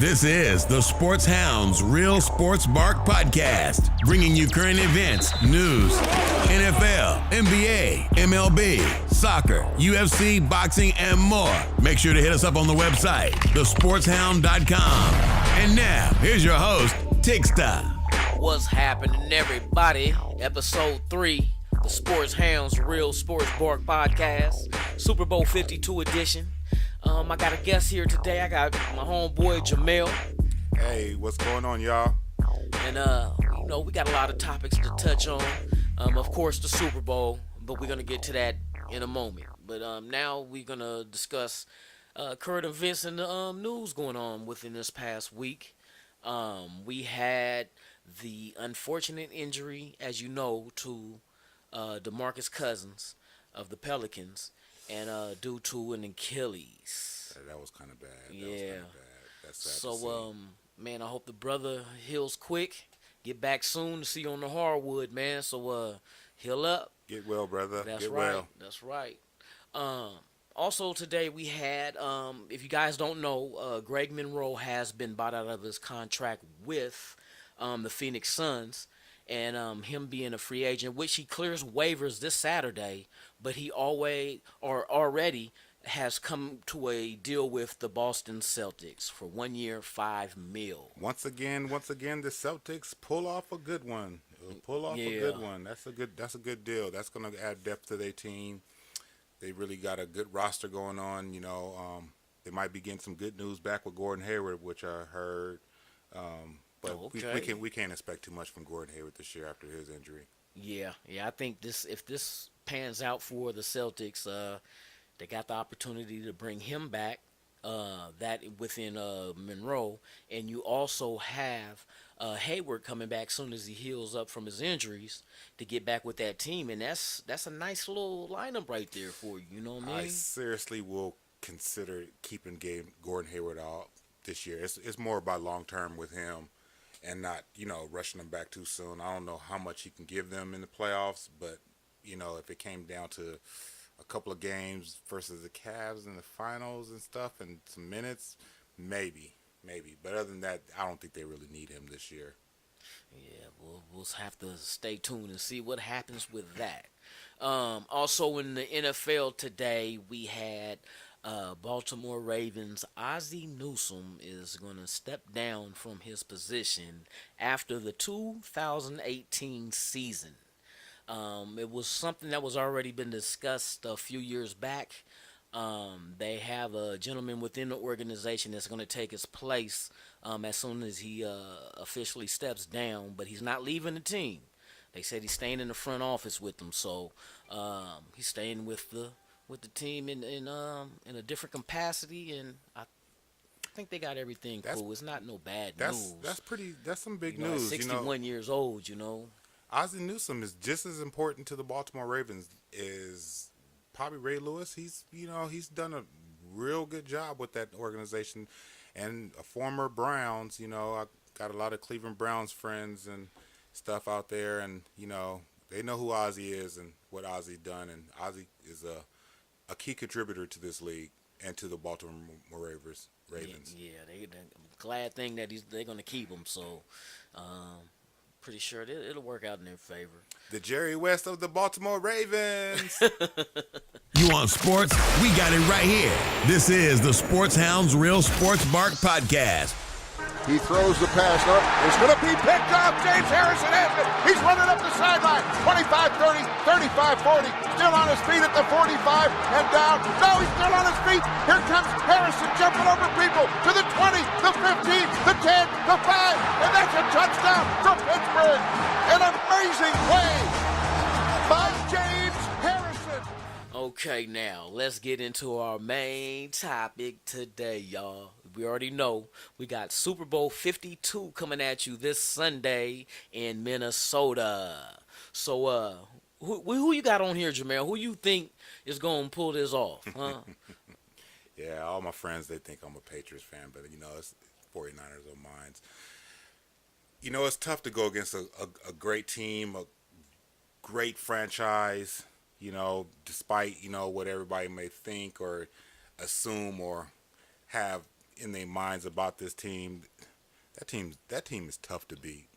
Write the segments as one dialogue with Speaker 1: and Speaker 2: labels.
Speaker 1: This is the Sports Hound's Real Sports Bark Podcast, bringing you current events, news, NFL, NBA, MLB, soccer, UFC, boxing, and more. Make sure to hit us up on the website, thesportshound.com. And now, here's your host, Tigsta.
Speaker 2: What's happening, everybody? Episode 3, the Sports Hound's Real Sports Bark Podcast, Super Bowl 52 edition. I got a guest here today. I got my homeboy Jamel.
Speaker 3: Hey, what's going on, y'all?
Speaker 2: And we got a lot of topics to touch on. Of course, the Super Bowl, but we're gonna get to that in a moment. But now we're gonna discuss current events and the news going on within this past week. We had the unfortunate injury, as you know, to DeMarcus Cousins of the Pelicans. And due to an Achilles.
Speaker 3: That was kind of bad.
Speaker 2: Yeah.
Speaker 3: That's sad
Speaker 2: so,
Speaker 3: to see.
Speaker 2: man, I hope the brother heals quick. Get back soon to see you on the hardwood, man. So, heal up.
Speaker 3: Get well, brother.
Speaker 2: That's
Speaker 3: Get
Speaker 2: right.
Speaker 3: well.
Speaker 2: That's right. Also today we had, if you guys don't know, Greg Monroe has been bought out of his contract with the Phoenix Suns. And him being a free agent, which he clears waivers this Saturday, but he already has come to a deal with the Boston Celtics for 1 year, $5 million.
Speaker 3: Once again, the Celtics pull off a good one. A good one. That's a good deal. That's going to add depth to their team. They really got a good roster going on. They might be getting some good news back with Gordon Hayward, which I heard. But we can't expect too much from Gordon Hayward this year after his injury.
Speaker 2: Yeah. I think if this pans out for the Celtics, they got the opportunity to bring him back. That within Monroe, and you also have Hayward coming back soon as he heals up from his injuries to get back with that team, and that's a nice little lineup right there for you. You know what I mean?
Speaker 3: I seriously will consider keeping Gordon Hayward out this year. It's more about long term with him. And not, rushing them back too soon. I don't know how much he can give them in the playoffs, but, if it came down to a couple of games versus the Cavs in the finals and stuff and some minutes, maybe. But other than that, I don't think they really need him this year.
Speaker 2: Yeah, we'll have to stay tuned and see what happens with that. Also in the NFL today, we had Baltimore Ravens, Ozzie Newsome is going to step down from his position after the 2018 season. It was something that was already been discussed a few years back. They have a gentleman within the organization that's going to take his place as soon as he officially steps down, but he's not leaving the team. They said he's staying in the front office with them, so he's staying with the team in a different capacity, and I think they got everything cool. It's not no bad news.
Speaker 3: That's some big news.
Speaker 2: 61 years old,
Speaker 3: Ozzie Newsome is just as important to the Baltimore Ravens as probably Ray Lewis. He's done a real good job with that organization, and a former Browns. I got a lot of Cleveland Browns friends and stuff out there, and they know who Ozzie is and what Ozzie done, and Ozzie is a key contributor to this league and to the Baltimore Ravens.
Speaker 2: Yeah, they glad thing that they're going to keep him. So, pretty sure it'll work out in their favor.
Speaker 3: The Jerry West of the Baltimore Ravens.
Speaker 1: You want sports? We got it right here. This is the Sports Hound's Real Sports Bark Podcast.
Speaker 4: He throws the pass up. It's going to be picked up. James Harrison has it. He's running up the sideline. 25-30, 35-40. Still on his feet at the 45 and down. No, he's still on his feet. Here comes Harrison jumping over people to the 20, the 15, the 10, the 5. And that's a touchdown from Pittsburgh. An amazing play by James Harrison.
Speaker 2: Okay, now let's get into our main topic today, y'all. We already know we got Super Bowl 52 coming at you this Sunday in Minnesota. So, who you got on here, Jamel? Who you think is going to pull this off, huh?
Speaker 3: Yeah, all my friends, they think I'm a Patriots fan, but, it's 49ers on mine. It's tough to go against a great team, a great franchise, despite, what everybody may think or assume or have in their minds about this team. That team is tough to beat.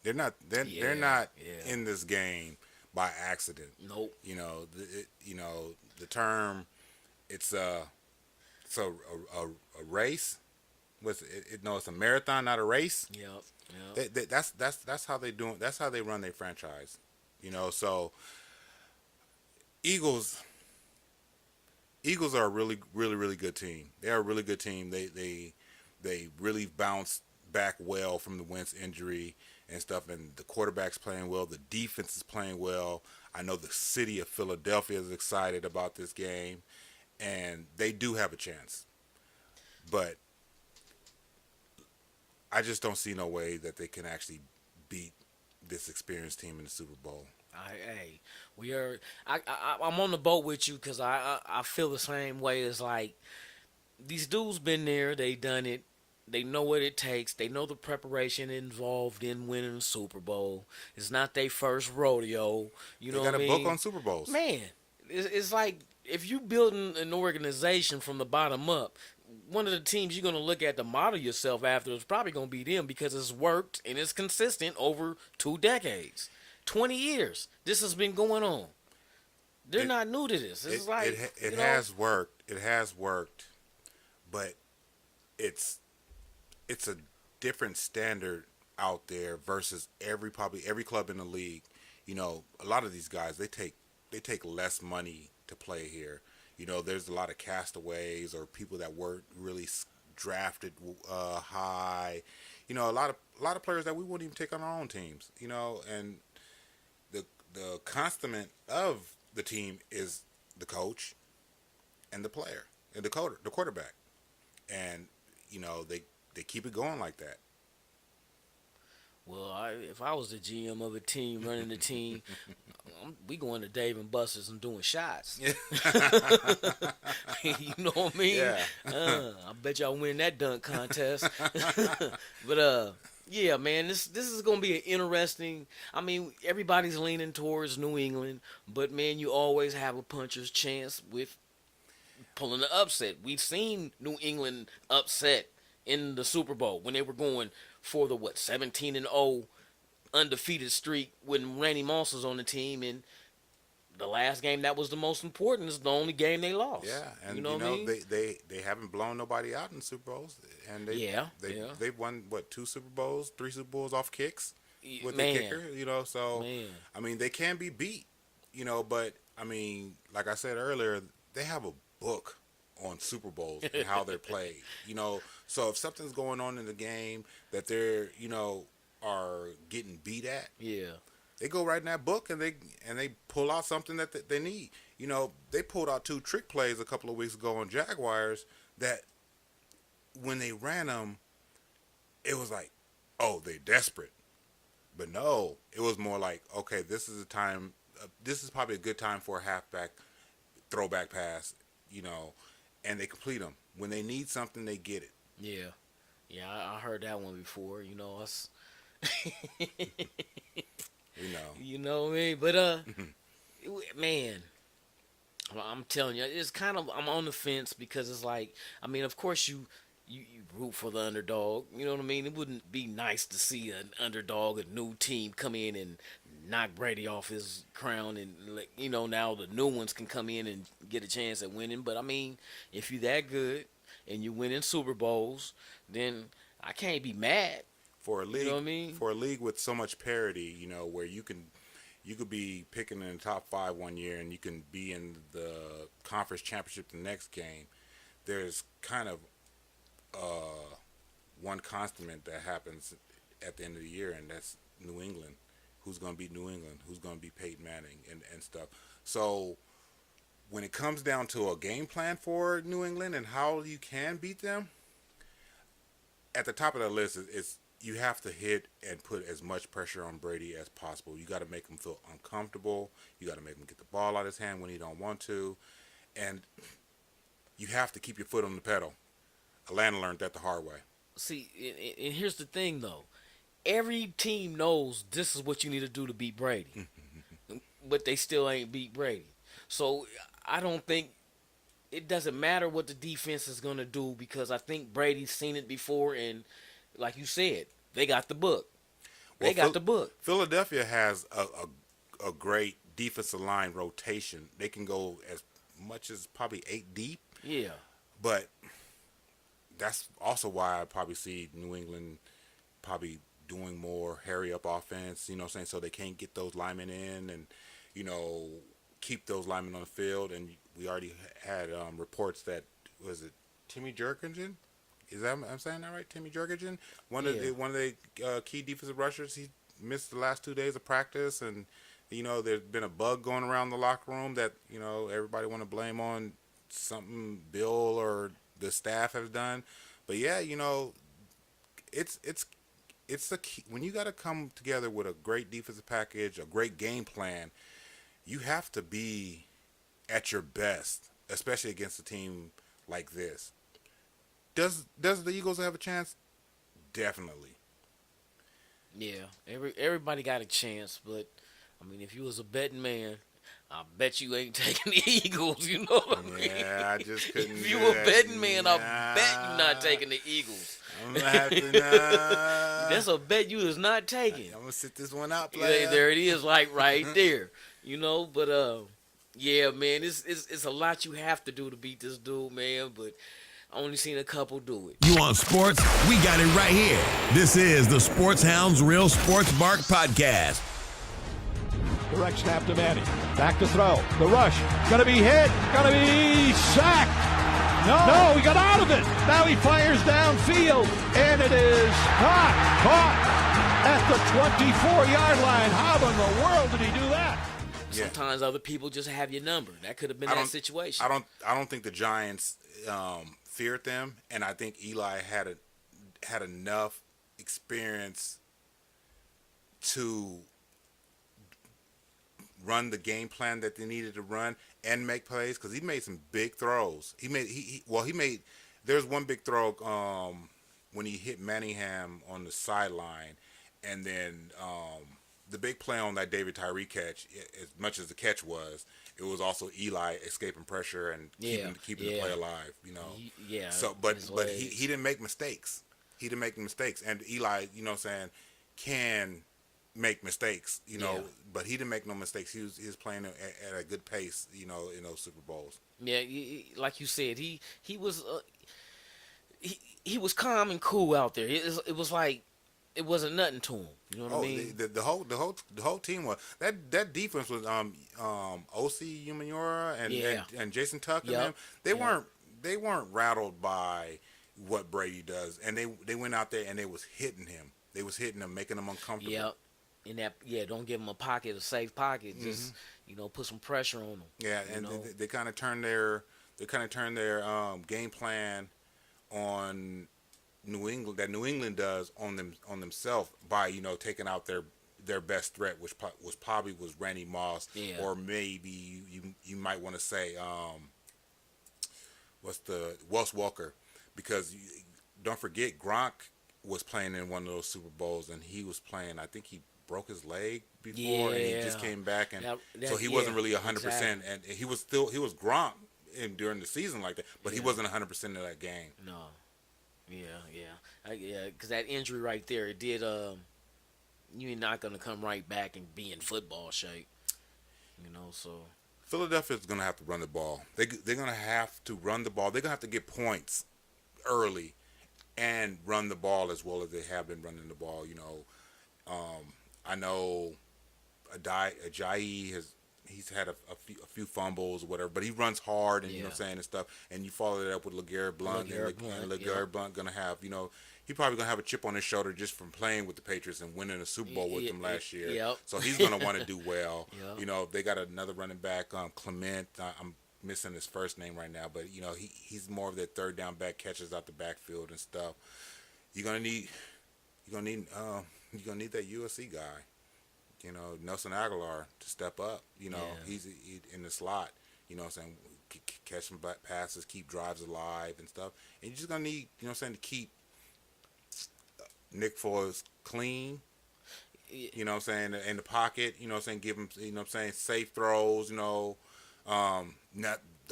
Speaker 3: They're not
Speaker 2: Yeah.
Speaker 3: in this game by accident.
Speaker 2: Nope.
Speaker 3: The term it's a race. No, it's a marathon, not a race.
Speaker 2: Yep.
Speaker 3: That's how they do it. That's how they run their franchise. So Eagles are a really, really, really good team. They are a really good team. They really bounced back well from the Wentz injury and stuff, and the quarterback's playing well. The defense is playing well. I know the city of Philadelphia is excited about this game, and they do have a chance. But I just don't see no way that they can actually beat this experienced team in the Super Bowl.
Speaker 2: We are. I'm on the boat with you because I feel the same way. As like these dudes been there, they done it. They know what it takes. They know the preparation involved in winning the Super Bowl. It's not their first rodeo. You know
Speaker 3: They
Speaker 2: what
Speaker 3: got
Speaker 2: I
Speaker 3: a
Speaker 2: mean?
Speaker 3: book on Super Bowls.
Speaker 2: Man, it's like if you building an organization from the bottom up, one of the teams you're going to look at to model yourself after is probably going to be them because it's worked and it's consistent over 2 decades. 20 years. This has been going on. They're not new to this. It's
Speaker 3: It has worked. It has worked, but it's a different standard out there versus probably every club in the league. A lot of these guys they take less money to play here. There's a lot of castaways or people that weren't really drafted high. A lot of players that we wouldn't even take on our own teams. And the consummate of the team is the coach and the player and the quarterback, and they keep it going like that.
Speaker 2: Well, if I was the GM of a team running the team, we going to Dave and Buster's and doing shots. You know what I mean?
Speaker 3: Yeah.
Speaker 2: I bet y'all win that dunk contest. But yeah, man, this is gonna be an interesting. I mean, everybody's leaning towards New England, but man, you always have a puncher's chance with pulling the upset. We've seen New England upset in the Super Bowl when they were going for the 17-0 undefeated streak when Randy Moss was on the team, and the last game that was the most important is the only game they lost.
Speaker 3: Yeah, and
Speaker 2: you know what I mean?
Speaker 3: they haven't blown nobody out in Super Bowls, and they've won 2 Super Bowls, 3 Super Bowls off kicks with the kicker. So
Speaker 2: Man.
Speaker 3: I mean they can be beat, but I mean like I said earlier, they have a book on Super Bowls and how they're played. So if something's going on in the game that they're are getting beat at, they go right in that book and they pull out something that they need. They pulled out 2 trick plays a couple of weeks ago on Jaguars that when they ran them, it was like, oh, they're desperate. But no, it was more like, okay, this is a time. This is probably a good time for a halfback throwback pass. And they complete them. When they need something, they get it.
Speaker 2: Yeah, I heard that one before. Us. You know what I mean? But man, I'm telling you, it's kind of I'm on the fence because it's like, I mean, of course you root for the underdog. You know what I mean? It wouldn't be nice to see an underdog, a new team come in and knock Brady off his crown, and now the new ones can come in and get a chance at winning. But I mean, if you're that good and you win in Super Bowls, then I can't be mad.
Speaker 3: For a league,
Speaker 2: you know what I mean?
Speaker 3: For a league with so much parity, where you could be picking in the top 5 one year and you can be in the conference championship the next game. There's kind of one constant that happens at the end of the year, and that's New England. Who's going to beat New England? Who's going to be Peyton Manning and stuff? So when it comes down to a game plan for New England and how you can beat them, at the top of the list is you have to hit and put as much pressure on Brady as possible. You got to make him feel uncomfortable. You got to make him get the ball out of his hand when he don't want to. And you have to keep your foot on the pedal. Atlanta learned that the hard way.
Speaker 2: See, and here's the thing, though. Every team knows this is what you need to do to beat Brady. But they still ain't beat Brady. So I don't think it doesn't matter what the defense is going to do because I think Brady's seen it before, and like you said, they got the book. They got the book.
Speaker 3: Philadelphia has a great defensive line rotation. They can go as much as probably 8 deep.
Speaker 2: Yeah.
Speaker 3: But that's also why I probably see New England probably doing more hurry up offense, you know what I'm saying, so they can't get those linemen in and, you know, keep those linemen on the field. And we already had reports that, was it Timmy Jerkingen? I'm saying that right? Timmy Jerkingen? One of the key defensive rushers, he missed the last 2 days of practice, and, you know, there's been a bug going around the locker room that, you know, everybody want to blame on something Bill or the staff has done. But yeah, you know, it's the key. When you got to come together with a great defensive package, a great game plan, you have to be at your best, especially against a team like this. Does the Eagles have a chance? Definitely.
Speaker 2: Yeah, everybody got a chance, but I mean, if you was a betting man, I bet you ain't taking the Eagles. You know what I mean?
Speaker 3: Yeah, I just couldn't.
Speaker 2: If you a betting man, I bet you not taking the Eagles.
Speaker 3: I'm gonna have to.
Speaker 2: That's a bet you is not taking.
Speaker 3: I'm gonna sit this one out, player.
Speaker 2: Yeah, there it is, like right there. You know, but yeah, man, it's a lot you have to do to beat this dude, man. But I only seen a couple do it.
Speaker 1: You want sports? We got it right here. This is the Sports Hounds Real Sports Bark Podcast.
Speaker 5: Direct snap to Manning. Back to throw. The rush. Gonna be hit. Gonna be sacked. No, he got out of it. Now he fires downfield. And it is caught at the 24-yard line. How in the world did he do that?
Speaker 2: Sometimes other people just have your number. That could have been that situation.
Speaker 3: I don't think the Giants feared them, and I think Eli had enough experience to run the game plan that they needed to run and make plays, because he made some big throws. There's one big throw when he hit Manningham on the sideline, and then the big play on that David Tyree catch, as much as the catch was, it was also Eli escaping pressure and keeping the play alive, you know. But he didn't make mistakes. And Eli, you know what I'm saying, can make mistakes, you know, but he didn't make no mistakes. He was playing at a good pace, you know, in those Super Bowls.
Speaker 2: Yeah, like you said, he was he was calm and cool out there. It was like it wasn't nothing to him. You know what I mean?
Speaker 3: The whole team was that defense was O.C. Umenyiora and Jason Tuck and them. They weren't rattled by what Brady does, and they went out there and they was hitting him. They was hitting him, making him uncomfortable.
Speaker 2: Yep. In that, don't give him a safe pocket. Just put some pressure on him.
Speaker 3: Yeah, and they kind of turned their game plan on New England, that New England does on themselves by taking out their best threat, which was Randy Moss, or maybe you might want to say Wes Welker, because don't forget Gronk was playing in one of those Super Bowls, and he was playing, I think he broke his leg before, and he just came back, and so he wasn't really 100%, and he was Gronk during the season like that, but he wasn't 100% of that game.
Speaker 2: No. Because that injury right there, it did. You're not gonna come right back and be in football shape, So
Speaker 3: Philadelphia's gonna have to run the ball. They're gonna have to run the ball. They're gonna have to get points early, and run the ball as well as they have been running the ball. I know Ajayi he's had a few fumbles or whatever, but he runs hard and and stuff. And you follow that up with LeGarrette Blount, and LeGarrette Blount gonna have he probably gonna have a chip on his shoulder just from playing with the Patriots and winning a Super Bowl with them last year.
Speaker 2: Yep.
Speaker 3: So he's gonna want to do well. Yep. They got another running back, Clement. I'm missing his first name right now, but he's more of that third down back, catches out the backfield and stuff. You're gonna need that USC guy, Nelson Aguilar, to step up. He's in the slot. Saying catch some passes, keep drives alive and stuff. And you're just gonna need, to keep Nick Foles clean. In the pocket. Give him, safe throws. Not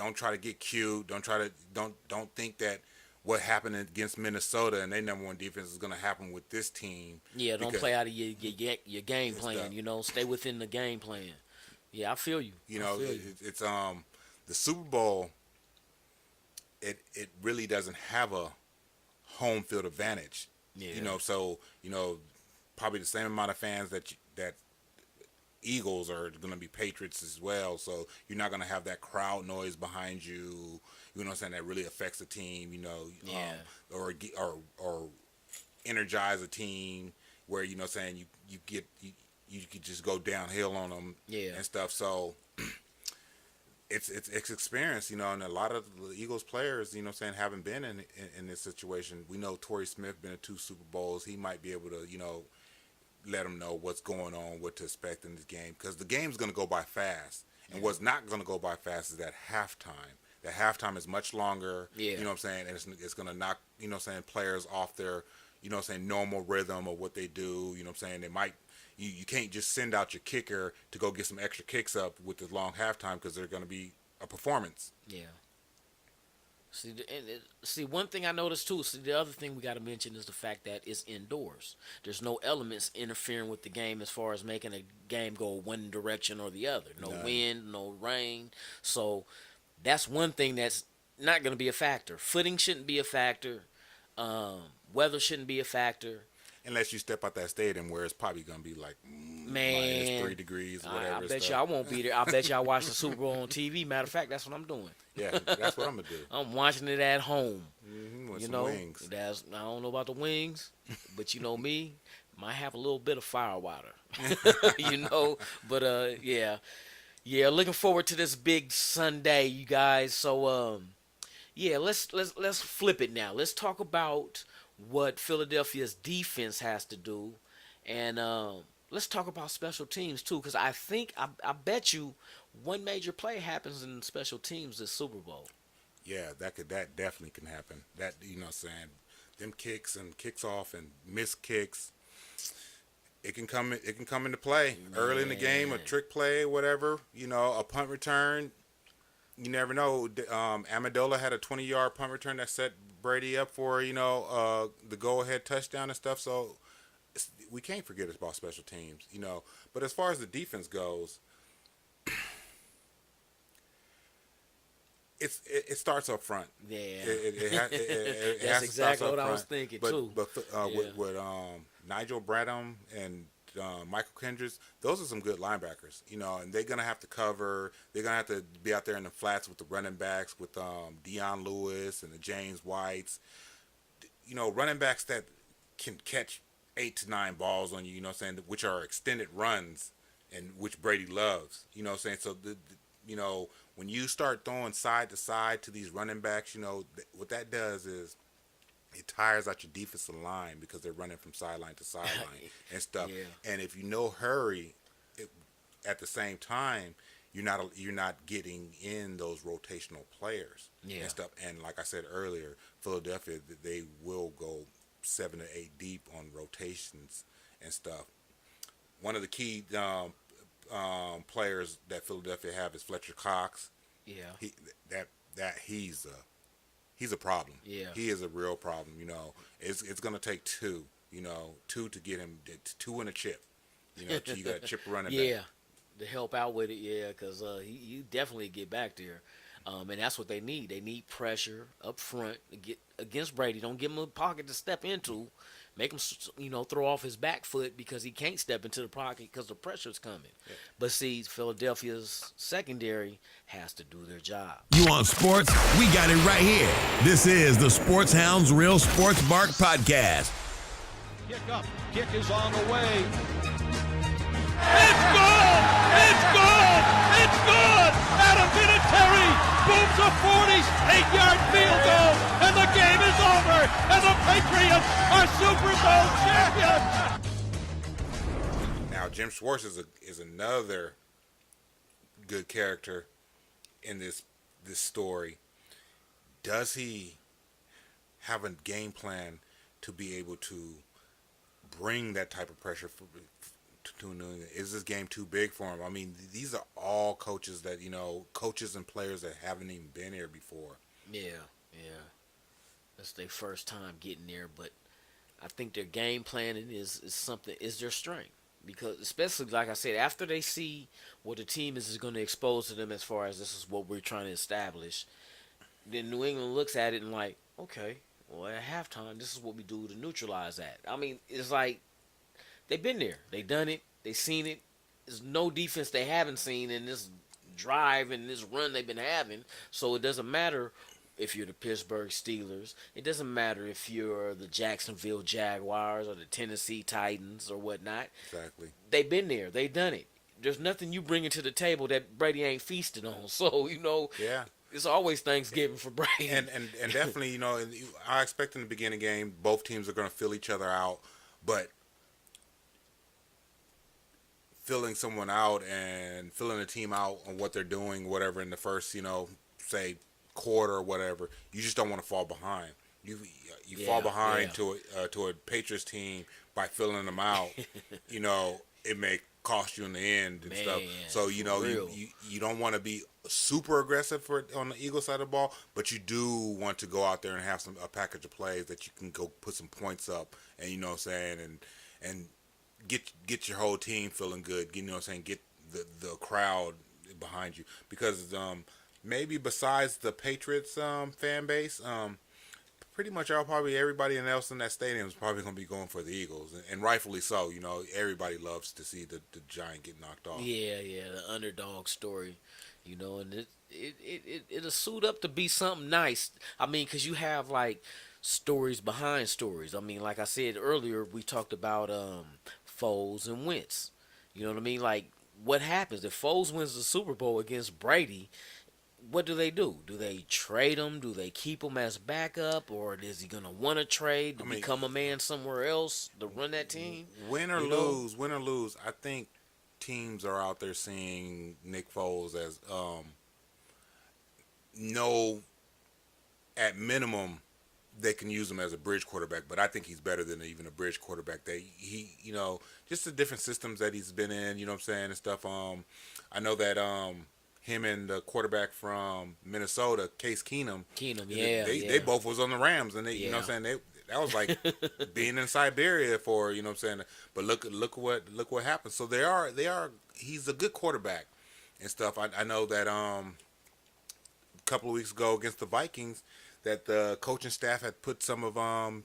Speaker 3: don't try to get cute. Don't think that what happened against Minnesota and their number one defense is going to happen with this team.
Speaker 2: Yeah, don't play out of your game plan. Stay within the game plan. Yeah, I feel you.
Speaker 3: It's the Super Bowl. It really doesn't have a home field advantage.
Speaker 2: Yeah.
Speaker 3: So probably the same amount of fans that Eagles are going to be Patriots as well. So you're not going to have that crowd noise behind you. You know what I'm saying? That really affects the team. Or energize a team where you could just go downhill on them and stuff. So it's experience, and a lot of the Eagles players, haven't been in this situation. We know Torrey Smith been in 2 Super Bowls. He might be able to, let them know what's going on, what to expect in this game, because the game's going to go by fast. And what's not going to go by fast is that halftime. The halftime is much longer.
Speaker 2: Yeah.
Speaker 3: You know what I'm saying? And it's going to knock, players off their, normal rhythm of what they do. You know what I'm saying? They might, you can't just send out your kicker to go get some extra kicks up with the long halftime, because they're going to be a performance.
Speaker 2: Yeah. See, one thing I noticed too. The other thing we got to mention is the fact that it's indoors. There's no elements interfering with the game as far as making a game go one direction or the other. No wind, no rain. So that's one thing that's not going to be a factor. Footing shouldn't be a factor. Weather shouldn't be a factor.
Speaker 3: Unless you step out that stadium where it's probably going to be like minus 3 degrees, whatever.
Speaker 2: I bet you I won't be there. I bet you I watch the Super Bowl on TV. Matter of fact, that's what I'm doing.
Speaker 3: Yeah, that's what I'm going to do.
Speaker 2: I'm watching it at home.
Speaker 3: With some wings.
Speaker 2: I don't know about the wings, but you know me, might have a little bit of fire water. But yeah, looking forward to this big Sunday, you guys. So let's flip it now. Let's talk about what Philadelphia's defense has to do, and let's talk about special teams too, because I bet you one major play happens in special teams this Super Bowl.
Speaker 3: Yeah, that definitely can happen. That them kicks and kicks off and missed kicks, it can come into play early in the game. A trick play, whatever, a punt return. You never know. Amendola had a 20-yard punt return that set Brady up for the go-ahead touchdown and stuff. So we can't forget about special teams, But as far as the defense goes, it starts up front.
Speaker 2: Yeah,
Speaker 3: it
Speaker 2: that's exactly what I was thinking too.
Speaker 3: But with Nigel Bradham and Michael Kendricks, those are some good linebackers, and they're gonna have to cover. They're gonna have to be out there in the flats with the running backs, with Deion Lewis and the James Whites. Running backs that can catch 8 to 9 balls on you. Which are extended runs, and which Brady loves. So when you start throwing side to side to these running backs, what that does is it tires out your defensive line, because they're running from sideline to sideline and stuff. Yeah. And if hurry, at the same time, you're not getting in those rotational players and stuff. And like I said earlier, Philadelphia, they will go 7 to 8 deep on rotations and stuff. One of the key players that Philadelphia have is Fletcher Cox.
Speaker 2: Yeah,
Speaker 3: he's a problem.
Speaker 2: Yeah,
Speaker 3: he is a real problem. It's gonna take 2. 2 to get him 2 and a chip. You got a chip running back.
Speaker 2: Yeah, to help out with it. Yeah, because he definitely get back there. And that's what they need. They need pressure up front to get against Brady. Don't give him a pocket to step into. Make him, throw off his back foot, because he can't step into the pocket because the pressure's coming. Yeah. But see, Philadelphia's secondary has to do their job.
Speaker 1: You want sports? We got it right here. This is the Sports Hounds Real Sports Bark Podcast.
Speaker 5: Kick up. Kick is on the way.
Speaker 6: It's good! It's good! It's good! Adam Vinatieri booms a 48-yard field goal, and the game is over, and the Patriots are Super Bowl champions!
Speaker 3: Now, Jim Schwartz is another good character in this story. Does he have a game plan to be able to bring that type of pressure to New England? Is this game too big for him? I mean, these are all coaches that, coaches and players that haven't even been here before.
Speaker 2: Yeah, yeah. That's their first time getting there, but I think their game planning is their strength. Because especially like I said, after they see what the team is going to expose to them as far as this is what we're trying to establish, then New England looks at it and like, okay, well at halftime this is what we do to neutralize that. I mean, it's like they've been there, they done it, they seen it. There's no defense they haven't seen in this drive and this run they've been having. So it doesn't matter if you're the Pittsburgh Steelers. It doesn't matter if you're the Jacksonville Jaguars or the Tennessee Titans or whatnot.
Speaker 3: Exactly.
Speaker 2: They've been there. They've done it. There's nothing you bringing to the table that Brady ain't feasted on. So,
Speaker 3: Yeah.
Speaker 2: it's always Thanksgiving for Brady.
Speaker 3: And definitely, I expect in the beginning game, both teams are going to fill each other out. But filling someone out and filling a team out on what they're doing, whatever, in the first, say, quarter or whatever, you just don't want to fall behind. You fall behind to a Patriots team by filling them out. It may cost you in the end and stuff. So you don't want to be super aggressive on the Eagles side of the ball, but you do want to go out there and have a package of plays that you can go put some points up, and and get your whole team feeling good. Get the crowd behind you, because maybe besides the Patriots fan base, pretty much everybody else in that stadium is probably going to be going for the Eagles, and rightfully so. Everybody loves to see the Giant get knocked off.
Speaker 2: Yeah, the underdog story, and it'll suit up to be something nice. I mean, because you have like stories behind stories. I mean, like I said earlier, we talked about Foles and Wentz. You know what I mean? Like, what happens if Foles wins the Super Bowl against Brady? What do? Do they trade him? Do they keep him as backup, or is he gonna want to trade to become a man somewhere else to run that team?
Speaker 3: Win or lose, I think teams are out there seeing Nick Foles as at minimum they can use him as a bridge quarterback, but I think he's better than even a bridge quarterback. Just the different systems that he's been in, you know what I'm saying, and stuff. I know that him and the quarterback from Minnesota, Case Keenum. They both was on the Rams, and you know what I'm saying, that was like being in Siberia for, you know what I'm saying. But look what happened. So he's a good quarterback and stuff. I know that a couple of weeks ago against the Vikings, that the coaching staff had put some of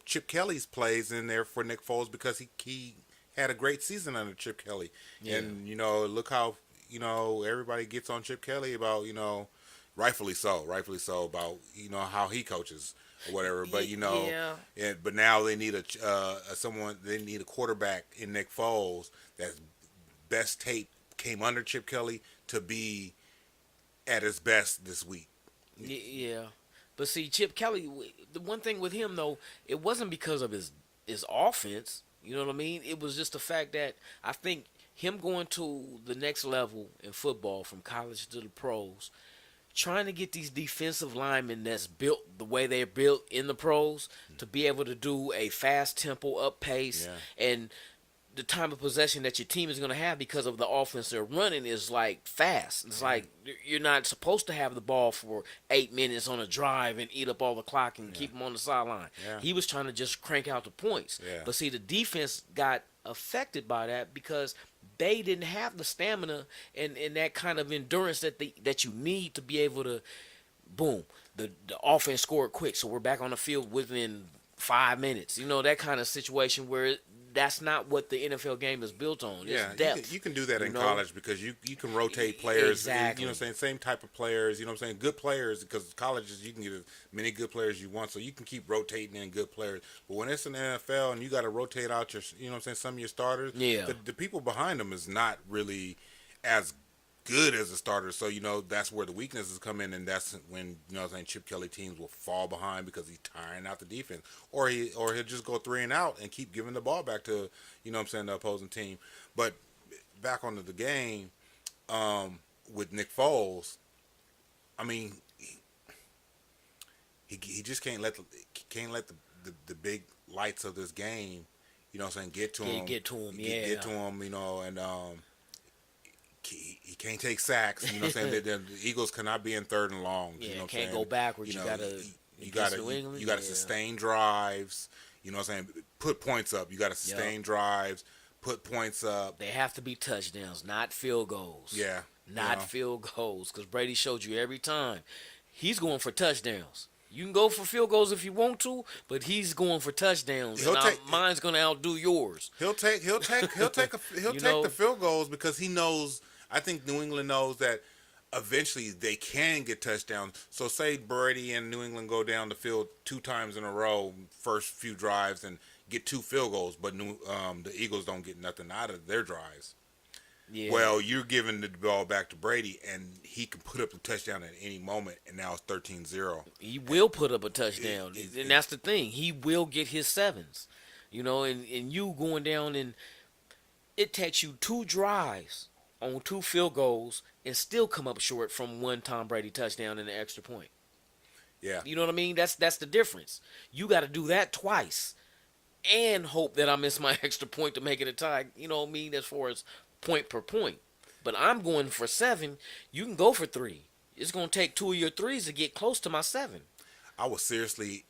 Speaker 3: Chip Kelly's plays in there for Nick Foles because he had a great season under Chip Kelly. Yeah. And look how everybody gets on Chip Kelly about, rightfully so about, how he coaches or whatever. But but now they need they need a quarterback in Nick Foles that's best tape came under Chip Kelly to be at his best this week.
Speaker 2: Yeah. But see, Chip Kelly, the one thing with him though, it wasn't because of his offense. You know what I mean? It was just the fact that I think him going to the next level in football from college to the pros, trying to get these defensive linemen that's built the way they're built in the pros to be able to do a fast tempo, up pace, and the time of possession that your team is going to have because of the offense they're running is like fast. It's like you're not supposed to have the ball for 8 minutes on a drive and eat up all the clock and keep them on the sideline. Yeah. He was trying to just crank out the points. Yeah. But see, the defense got affected by that because they didn't have the stamina and that kind of endurance that you need to be able to, boom, the offense scored quick, so we're back on the field within 5 minutes. That kind of situation where that's not what the NFL game is built on. It's depth.
Speaker 3: You can do that in college because you can rotate players.
Speaker 2: Exactly.
Speaker 3: You know what I'm saying? Same type of players. You know what I'm saying? Good players, because colleges you can get as many good players as you want, so you can keep rotating in good players. But when it's an NFL and you got to rotate out your, you know what I'm saying, some of your starters, the people behind them is not really as good as a starter. So, that's where the weaknesses come in, and that's when, Chip Kelly teams will fall behind because he's tiring out the defense. Or he'll just go 3 and out and keep giving the ball back to, the opposing team. But back onto the game, with Nick Foles, I mean, he just can't let the big lights of this game, you know what I'm saying, get to him.
Speaker 2: Get to him,
Speaker 3: Get to him, you know, and he can't take sacks. You know what I'm saying? The Eagles cannot be in third and long.
Speaker 2: Yeah,
Speaker 3: you know what I'm
Speaker 2: can't
Speaker 3: saying?
Speaker 2: go backwards.
Speaker 3: You
Speaker 2: You
Speaker 3: know,
Speaker 2: gotta.
Speaker 3: you gotta sustain drives. You know what I'm saying? Put points up. You gotta sustain drives. Put points up.
Speaker 2: They have to be touchdowns, not field goals.
Speaker 3: Yeah.
Speaker 2: Not field goals, because Brady showed you every time he's going for touchdowns. You can go for field goals if you want to, but he's going for touchdowns. Mine's going to outdo yours.
Speaker 3: He'll take the field goals because he knows. I think New England knows that eventually they can get touchdowns. So say Brady and New England go down the field 2 times in a row, first few drives, and get 2 field goals, but the Eagles don't get nothing out of their drives.
Speaker 2: Yeah.
Speaker 3: Well, you're giving the ball back to Brady, and he can put up a touchdown at any moment, and now it's 13-0.
Speaker 2: He will put up a touchdown, and that's the thing. He will get his 7s. You know, and you going down, and it takes you 2 drives on 2 field goals and still come up short from 1 Tom Brady touchdown and an extra point.
Speaker 3: Yeah.
Speaker 2: You know what I mean? That's the difference. You got to do that twice and hope that I miss my extra point to make it a tie. You know what I mean? As far as point per point. But I'm going for 7. You can go for 3. It's going to take 2 of your 3s to get close to my 7.
Speaker 3: I will seriously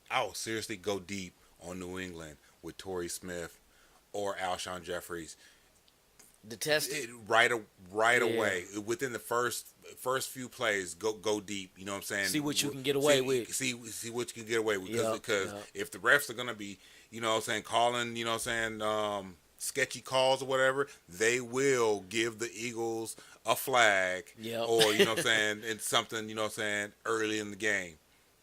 Speaker 3: go deep on New England with Torrey Smith or Alshon Jeffries.
Speaker 2: The test it
Speaker 3: right away within the first few plays. Go deep. You know what I'm saying?
Speaker 2: See what you can get away with.
Speaker 3: See what you can get away with because if the refs are gonna be, you know what I'm saying, calling, you know what I'm saying, sketchy calls or whatever, they will give the Eagles a flag or, you know what I'm saying, it's something, you know what I'm saying, early in the game.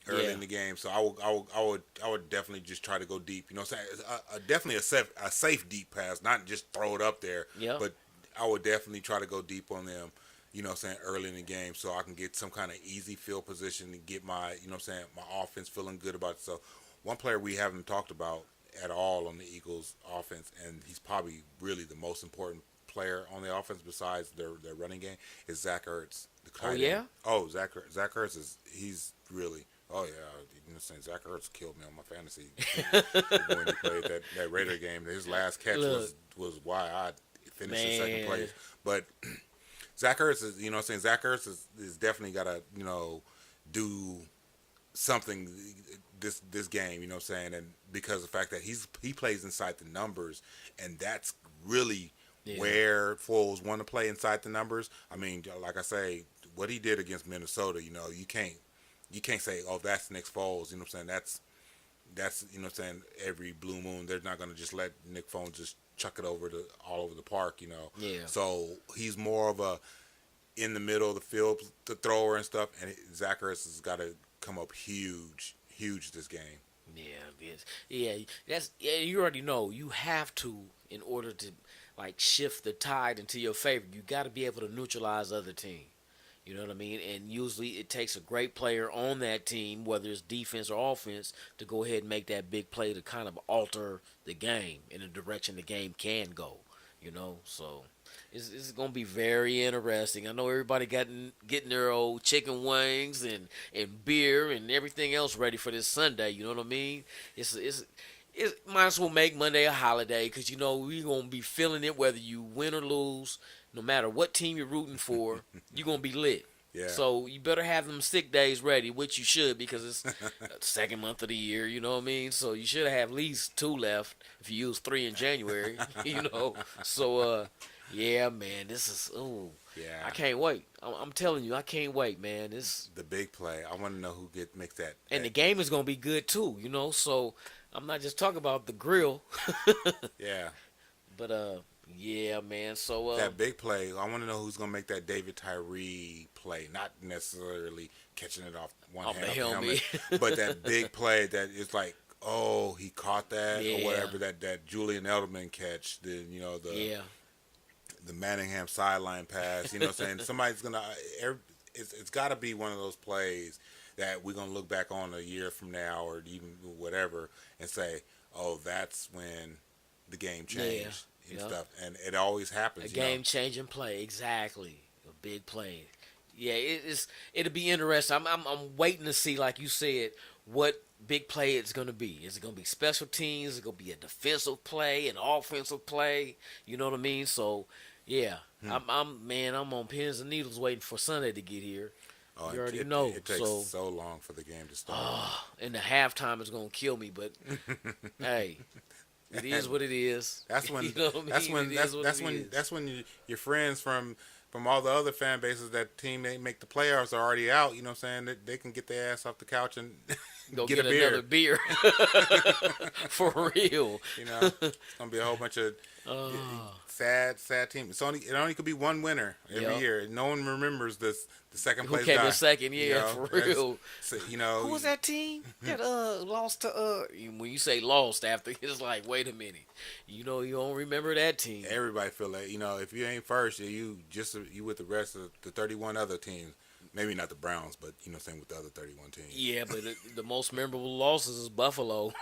Speaker 3: In the game. So I would definitely just try to go deep. You know what I'm saying? Definitely a safe deep pass, not just throw it up there. But I would definitely try to go deep on them, you know what I'm saying, early in the game so I can get some kind of easy field position and get my, you know what I'm saying, my offense feeling good about it. So one player we haven't talked about at all on the Eagles offense, and he's probably really the most important player on the offense besides their running game, is Zach Ertz. Zach Ertz he's really, you know what I'm saying, Zach Ertz killed me on my fantasy when he played that Raider game. His last catch was why I finished in second place. But Zach Ertz is, you know what I'm saying, Zach Ertz is definitely got to, you know, do something this game, you know what I'm saying, and because of the fact that he plays inside the numbers, and that's really where Foles want to play inside the numbers. I mean, like I say, what he did against Minnesota, you know, you can't say, oh, that's Nick Foles, you know what I'm saying, that's you know what I'm saying, every blue moon they're not going to just let Nick Foles just chuck it all over the park, you know. So he's more of a in the middle of the field, the thrower and stuff, and Zach Ertz has got to come up huge this game. You already know you have to, in order to like shift the tide into your favor, you got to be able to neutralize other team. You know what I mean? And usually it takes a great player on that team, whether it's defense or offense, to go ahead and make that big play to kind of alter the game in the direction the game can go. You know, so it's going to be very interesting. I know everybody getting their old chicken wings and beer and everything else ready for this Sunday. You know what I mean? It's might as well make Monday a holiday because, you know, we're going to be feeling it whether you win or lose. No matter what team you're rooting for, you're going to be lit. Yeah. So you better have them sick days ready, which you should because it's the second month of the year, you know what I mean? So you should have at least 2 left if you use 3 in January, you know. So, yeah, man, this is, I can't wait. I'm telling you, I can't wait, man. This the big play. I want to know who makes that. And the game is going to be good, too, you know. So I'm not just talking about the grill. Yeah. But, yeah, man. So that big play, I want to know who's gonna make that David Tyree play. Not necessarily catching it off the helmet, but that big play that is like, oh, he caught that or whatever. That Julian Edelman catch. The the Manningham sideline pass. You know what I'm saying? Somebody's gonna. It's got to be one of those plays that we're gonna look back on a year from now or even whatever and say, oh, that's when the game changed. Yeah. And stuff, and it always happens. A game-changing play, exactly. A big play. Yeah, it'll be interesting. I'm waiting to see, like you said, what
Speaker 2: big play it's going to be? Is it going to be special teams? Is it going to be a defensive play, an offensive play? You know what I mean? So, yeah, I'm on pins and needles waiting for Sunday to get here. You already know.
Speaker 3: It takes so long for the game to start.
Speaker 2: And the halftime is going to kill me, but hey, it is what it is.
Speaker 3: That's when
Speaker 2: You know what I mean?
Speaker 3: that's when your friends from all the other fan bases that team they make the playoffs are already out. You know what I'm saying? They can get their ass off the couch and
Speaker 2: Go
Speaker 3: get a beer.
Speaker 2: another beer. For real.
Speaker 3: You know, it's gonna be a whole bunch of sad team. It only could be one winner every year. No one remembers the second
Speaker 2: Who
Speaker 3: place
Speaker 2: came
Speaker 3: guy.
Speaker 2: in second? Yeah,
Speaker 3: You know,
Speaker 2: for real.
Speaker 3: So, you know,
Speaker 2: Who was that team that lost to when you say lost after, it's like, wait a minute. You know, you don't remember that team.
Speaker 3: everybody feel like, you know, if you ain't first, you with the rest of the 31 other teams. Maybe not the Browns, but you know, same with the other 31 teams.
Speaker 2: Yeah, but the most memorable losses is Buffalo.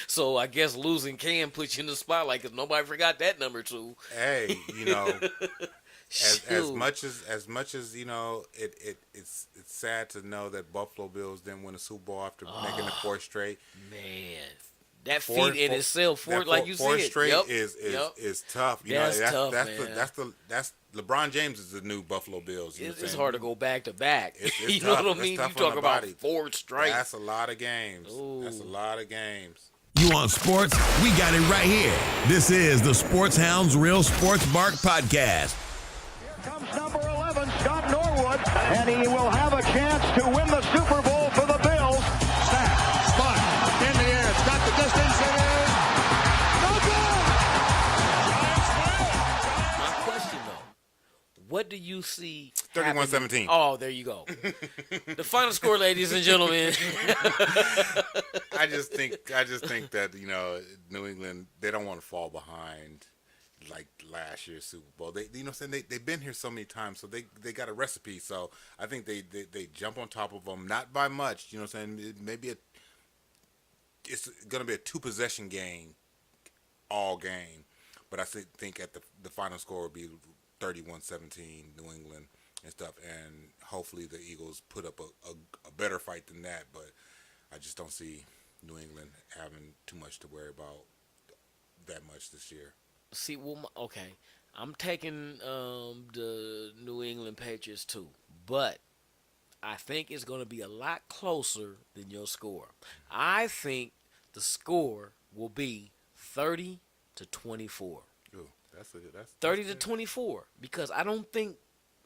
Speaker 2: So I guess losing can put you in the spotlight because nobody forgot that number 2.
Speaker 3: Hey, you know, as
Speaker 2: Shoot.
Speaker 3: much as you know, it's sad to know that Buffalo Bills didn't win a Super Bowl after making the 4th straight.
Speaker 2: Man, that feat in itself, like you
Speaker 3: four
Speaker 2: said,
Speaker 3: straight
Speaker 2: yep.
Speaker 3: is tough. You
Speaker 2: That's
Speaker 3: know,
Speaker 2: tough, man.
Speaker 3: that's LeBron James is the new Buffalo Bills. You know what I'm
Speaker 2: It's
Speaker 3: saying?
Speaker 2: hard to go back to back.
Speaker 3: It's
Speaker 2: You
Speaker 3: tough.
Speaker 2: know what I
Speaker 3: It's
Speaker 2: mean?
Speaker 3: tough
Speaker 2: You
Speaker 3: on
Speaker 2: talk
Speaker 3: the
Speaker 2: about
Speaker 3: body.
Speaker 2: 4 straight.
Speaker 3: That's a lot of games. That's a
Speaker 2: Ooh.
Speaker 3: lot of games.
Speaker 1: You want sports? We got it right here. This is the Sports Hounds Real Sports Bark Podcast.
Speaker 5: Comes number 11, Scott Norwood, and he will have a chance to win the Super Bowl for the Bills.
Speaker 4: Snap, spot, in the air. It's got the distance. It is no good.
Speaker 2: My question, though, what do you see
Speaker 3: 31-17.
Speaker 2: Oh, there you go. The final score, ladies and gentlemen.
Speaker 3: I just think that, you know, New England, they don't want to fall behind like last year's Super Bowl. They, you know what I'm saying? They've been here so many times, so they got a recipe. So I think they jump on top of them, not by much. You know what I'm saying? It's going to be a 2-possession game all game. But I think at the final score will be 31-17 New England and stuff. And hopefully the Eagles put up a better fight than that. But I just don't see New England having too much to worry about that much this year.
Speaker 2: See, okay. I'm taking the New England Patriots too. But I think it's going to be a lot closer than your score. I think the score will be 30-24.
Speaker 3: Ooh, that's
Speaker 2: 30-24, because I don't think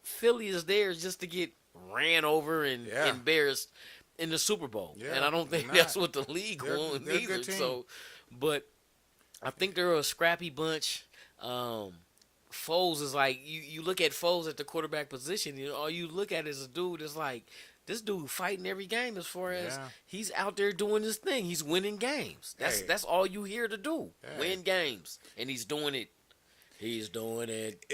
Speaker 2: Philly is there just to get ran over and embarrassed in the Super Bowl.
Speaker 3: Yeah,
Speaker 2: And I don't think
Speaker 3: they're
Speaker 2: that's
Speaker 3: not.
Speaker 2: what the league wants
Speaker 3: they're a
Speaker 2: either.
Speaker 3: good team.
Speaker 2: So, but I think they're a scrappy bunch. Foles is like, you look at Foles at the quarterback position, you know, all you look at is a dude that's like, this dude fighting every game as far as he's out there doing his thing. He's winning games. That's all you hear to do. Win games. And he's doing it. He's doing it.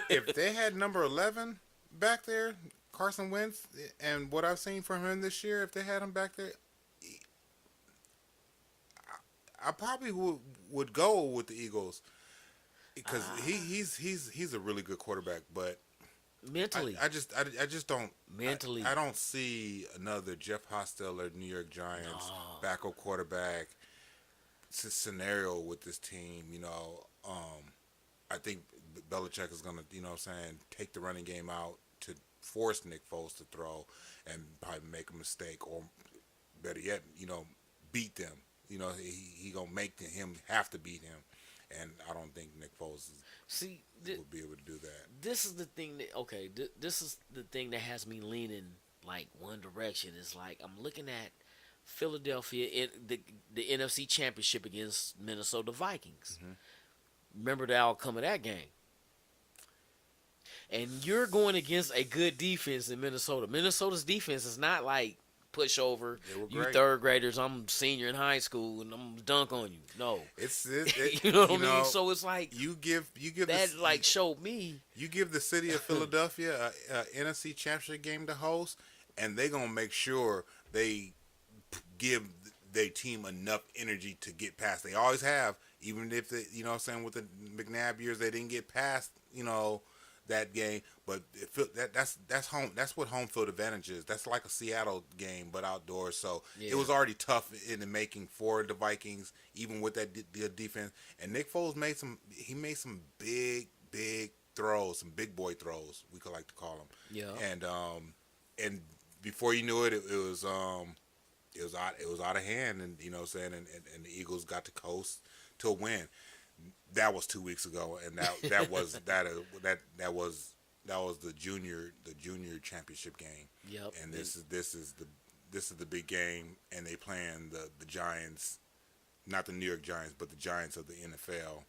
Speaker 3: If they had number 11 back there, Carson Wentz, and what I've seen from him this year, if they had him back there, I probably would go with the Eagles because he's a really good quarterback, but
Speaker 2: mentally,
Speaker 3: I just don't
Speaker 2: mentally.
Speaker 3: I don't see another Jeff Hostetler New York Giants backup quarterback scenario with this team. You know, I think Belichick is gonna, you know what I'm saying, take the running game out to force Nick Foles to throw and probably make a mistake, or better yet, you know, beat them. You know, he gonna make him have to beat him, and I don't think Nick Foles will be able to do that.
Speaker 2: This is the thing that this is the thing that has me leaning like one direction. It's like I'm looking at Philadelphia in the NFC Championship against Minnesota Vikings. Remember the outcome of that game. And you're going against a good defense in Minnesota. Minnesota's defense is not like pushover. You third graders, I'm senior in high school and I'm dunk on you. No.
Speaker 3: It's
Speaker 2: you know what I mean? So it's like
Speaker 3: you give
Speaker 2: that showed me.
Speaker 3: You give the city of Philadelphia a NFC Championship game to host, and they're gonna make sure they give their team enough energy to get past. They always have, even if they, you know what I'm saying, with the McNabb years they didn't get past, you know, that game, but that's home. That's what home field advantage is. That's like a Seattle game, but outdoors. So it was already tough in the making for the Vikings, even with that defense. And Nick Foles made some big throws, some big boy throws, we could like to call them.
Speaker 2: Yeah.
Speaker 3: And before you knew it, it was out of hand, and you know what I'm saying, and the Eagles got to coast to a win. That was 2 weeks ago, and that was the junior championship game.
Speaker 2: Yep.
Speaker 3: And this is the big game, and they playing the Giants, not the New York Giants, but the Giants of the NFL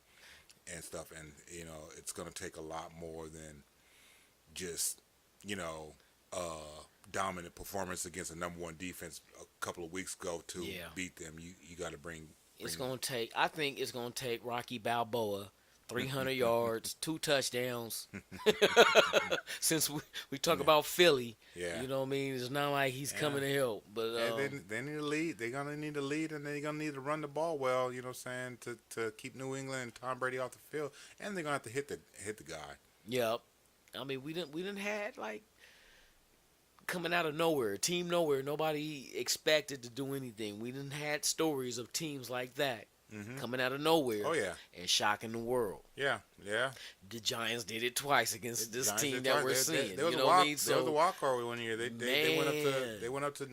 Speaker 3: and stuff. And you know, it's gonna take a lot more than just, you know, dominant performance against a number one defense a couple of weeks ago to beat them. You got to bring.
Speaker 2: It's gonna take. I think it's gonna take Rocky Balboa 300 yards, 2 touchdowns. Since we talk about Philly, you know what I mean. It's not like he's coming to help, but
Speaker 3: they need to lead. They're gonna need to lead, and they're gonna need to run the ball well. You know what I'm saying, to keep New England and Tom Brady off the field, and they're gonna have to hit the guy.
Speaker 2: Yep. I mean, we didn't had like. Coming out of nowhere, team nowhere, nobody expected to do anything. We didn't had stories of teams like that coming out of nowhere.
Speaker 3: Oh yeah,
Speaker 2: and shocking the world.
Speaker 3: Yeah.
Speaker 2: The Giants did it twice against this team that we're seeing.
Speaker 3: There was
Speaker 2: what I mean?
Speaker 3: There was a walkover one year. They went up to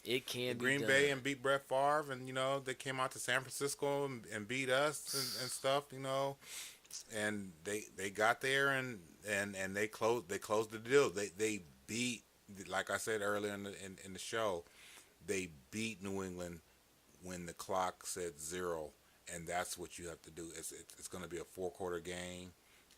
Speaker 2: it can
Speaker 3: Green Bay and beat Brett Favre, and you know they came out to San Francisco and beat us and stuff. You know, and they got there and they closed the deal. They beat. Like I said earlier in the show, they beat New England when the clock said 0, and that's what you have to do. It's going to be a 4-quarter game,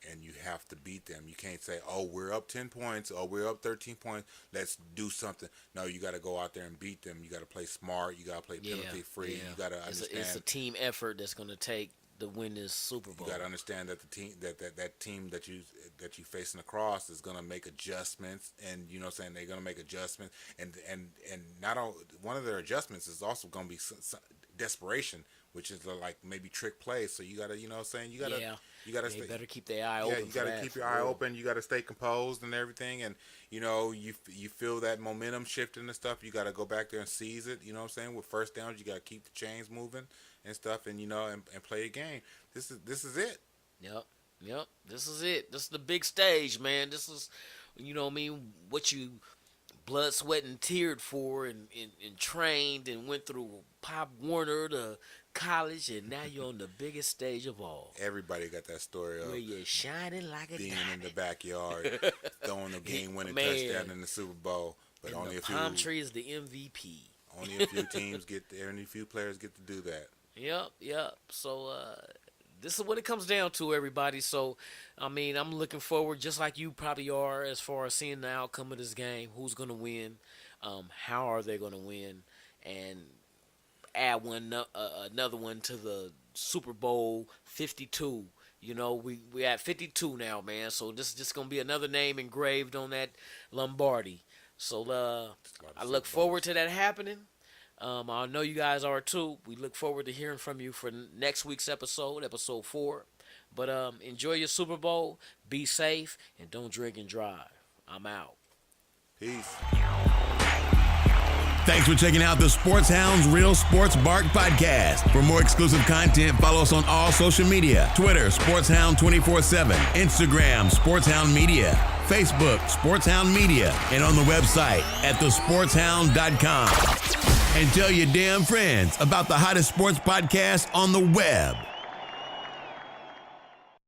Speaker 3: and you have to beat them. You can't say, "Oh, we're up 10 points. Oh, we're up 13 points. Let's do something." No, you got to go out there and beat them. You got to play smart. You got to play penalty free. You got to understand.
Speaker 2: It's a team effort that's going to take to win this Super Bowl.
Speaker 3: You got to understand that the team that team that you facing across is going to make adjustments, and you know what I'm saying, they're going to make adjustments, and not all, one of their adjustments is also going to be desperation, which is like maybe trick plays. So you got to, you know what I'm saying, you got to
Speaker 2: stay, better keep their eye open.
Speaker 3: You got to keep your eye open. You got to stay composed and everything, and you know, you feel that momentum shifting and stuff. You got to go back there and seize it. You know what I'm saying? With first downs, you got to keep the chains moving and stuff, and you know, and play a game. This is it.
Speaker 2: Yep. This is it. This is the big stage, man. This is, you know what I mean, what you blood, sweat, and teared for, and trained, and went through Pop Warner to college, and now you're on the biggest stage of all.
Speaker 3: Everybody got that story of
Speaker 2: where you're shining like a
Speaker 3: being
Speaker 2: diamond
Speaker 3: in the backyard, throwing the game-winning touchdown in the Super Bowl. But
Speaker 2: and
Speaker 3: only
Speaker 2: the palm tree is the MVP.
Speaker 3: Only a few teams get there, and a few players get to do that.
Speaker 2: Yep. So this is what it comes down to, everybody. So, I mean, I'm looking forward, just like you probably are, as far as seeing the outcome of this game. Who's going to win? How are they going to win? And add another one to the Super Bowl 52. You know, we at 52 now, man. So this is just going to be another name engraved on that Lombardi. So I look forward to that happening. I know you guys are too. We look forward to hearing from you for next week's episode 4. But enjoy your Super Bowl, be safe, and don't drink and drive. I'm out.
Speaker 3: Peace.
Speaker 1: Thanks for checking out the Sports Hounds Real Sports Bark podcast. For more exclusive content, follow us on all social media. Twitter, SportsHound 24/7. Instagram, SportsHound Media. Facebook, SportsHound Media. And on the website at thesportshound.com. And tell your damn friends about the hottest sports podcast on the web.